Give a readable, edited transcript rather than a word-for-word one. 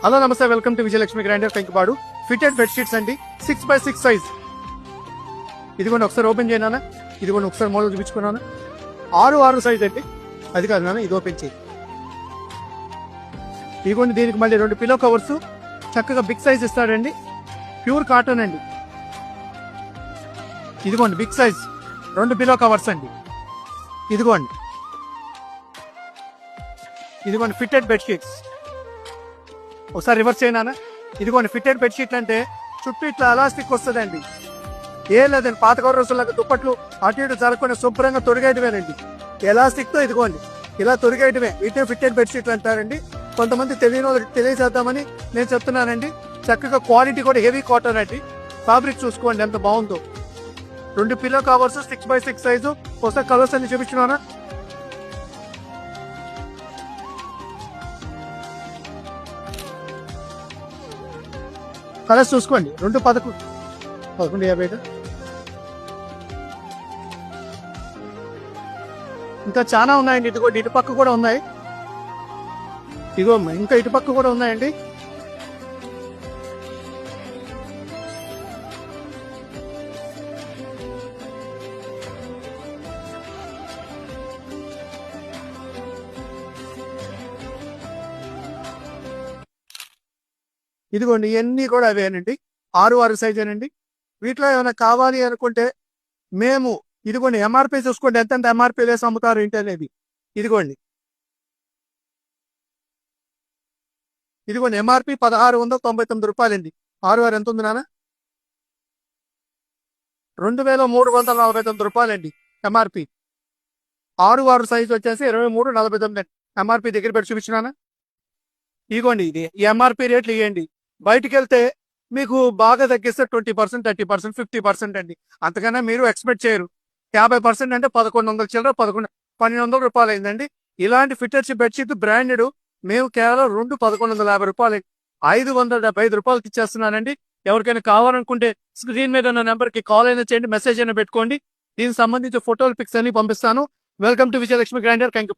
Hello నమస్తే, welcome to Vijayalakshmi grinder Kankipadu. Fitted bedsheets అండి, 6x6 size. ఇదిగోండి ఒకసారి ఓపెన్ చేయనా, ఇదిగోండి ఒకసారి మోడల్ చూపించుకున్నాను. 6 సైజ్ అండి, అది కాదు నాన్న, ఇది ఓపెన్ చేయి. ఇదిగోండి దీనికి మళ్ళీ 2 పిల్లో కవర్స్, చక్కగా బిగ్ సైజ్ ఇస్తాడండి, ప్యూర్ కాటన్ అండి. ఇదిగోండి బిగ్ సైజ్ 2 పిల్లో కవర్స్ అండి. ఇదిగోండి ఇదిగోండి ఫిటెడ్ బెడ్షీట్స్. ఒకసారి రివర్స్ చేయనా, ఇదిగోండి ఫిటెడ్ బెడ్షీట్లు అంటే చుట్టూ ఇట్లా ఎలాస్టిక్ వస్తుందండి. ఏం లేదండి, పాత రోజుల్లాగా దుప్పట్లు అటు ఇటు జరగకుండా శుభ్రంగా తొడిగేయటమేనండి. ఎలాస్టిక్ తో ఇదిగోండి ఇలా తొడిగేయటమే, వీటిని ఫిటెడ్ బెడ్షీట్లు అంటారండి. కొంతమంది తెలియని వాళ్ళకి తెలియజేద్దామని నేను చెప్తున్నానండి. చక్కగా క్వాలిటీ కూడా హెవీ కాటన్ అండి. ఫ్యాబ్రిక్ చూసుకోండి ఎంత బాగుందో. 2 పిల్లో కవర్స్, 6x6 సైజు. ఒకసారి కలర్స్ అన్ని చూపించినానా. కలర్స్ చూసుకోండి, 1150. ఇంకా చాలా ఉన్నాయండి. ఇదిగో ఇటు పక్క కూడా ఉన్నాయి, ఇదిగో ఇంకా ఇటు పక్క కూడా ఉన్నాయండి. ఇదిగోండి ఇవన్నీ కూడా అవేనండి, 6 సైజేనండి. వీటిలో ఏమైనా కావాలి అనుకుంటే మేము ఇదిగోండి ఎంఆర్పీ చూసుకోండి, ఎంతెంత ఎంఆర్పీ వేసి అమ్ముతారు ఏంటి అనేది. ఇదిగోండి ఎంఆర్పీ 1699 రూపాయలండి. 6 ఎంత ఉంది నాన్న, 2349 రూపాయలండి ఎంఆర్పీ. 6 సైజు వచ్చేసి 2349 ఎంఆర్పీ. దగ్గర పెట్టి చూపించినానా. ఇదిగోండి ఇది ఈ ఎంఆర్పీ రేట్లు ఇవ్వండి. బయటికి వెళ్తే మీకు బాగా తగ్గిస్తే 20%, 30%, 50% అండి. అంతకన్నా మీరు ఎక్స్పెక్ట్ చేయరు. 50% అంటే 1100 చిల్లర, 1200 రూపాయలు అయిందండి. ఇలాంటి ఫిట్టర్స్ బెడ్షీట్ బ్రాండెడ్ మేము కేవలం 1150 రూపాయలు, 575 రూపాయలకి ఇచ్చేస్తున్నానండి. ఎవరికైనా కావాలనుకుంటే స్క్రీన్ మీద ఉన్న నెంబర్కి కాల్ అయినా చేయండి, మెసేజ్ అయినా పెట్టుకోండి. దీనికి సంబంధించి ఫోటోలు, పిక్స్ అన్ని పంపిస్తాను. వెల్కమ్ టు విజయలక్ష్మి గ్రైండర్ కంకి.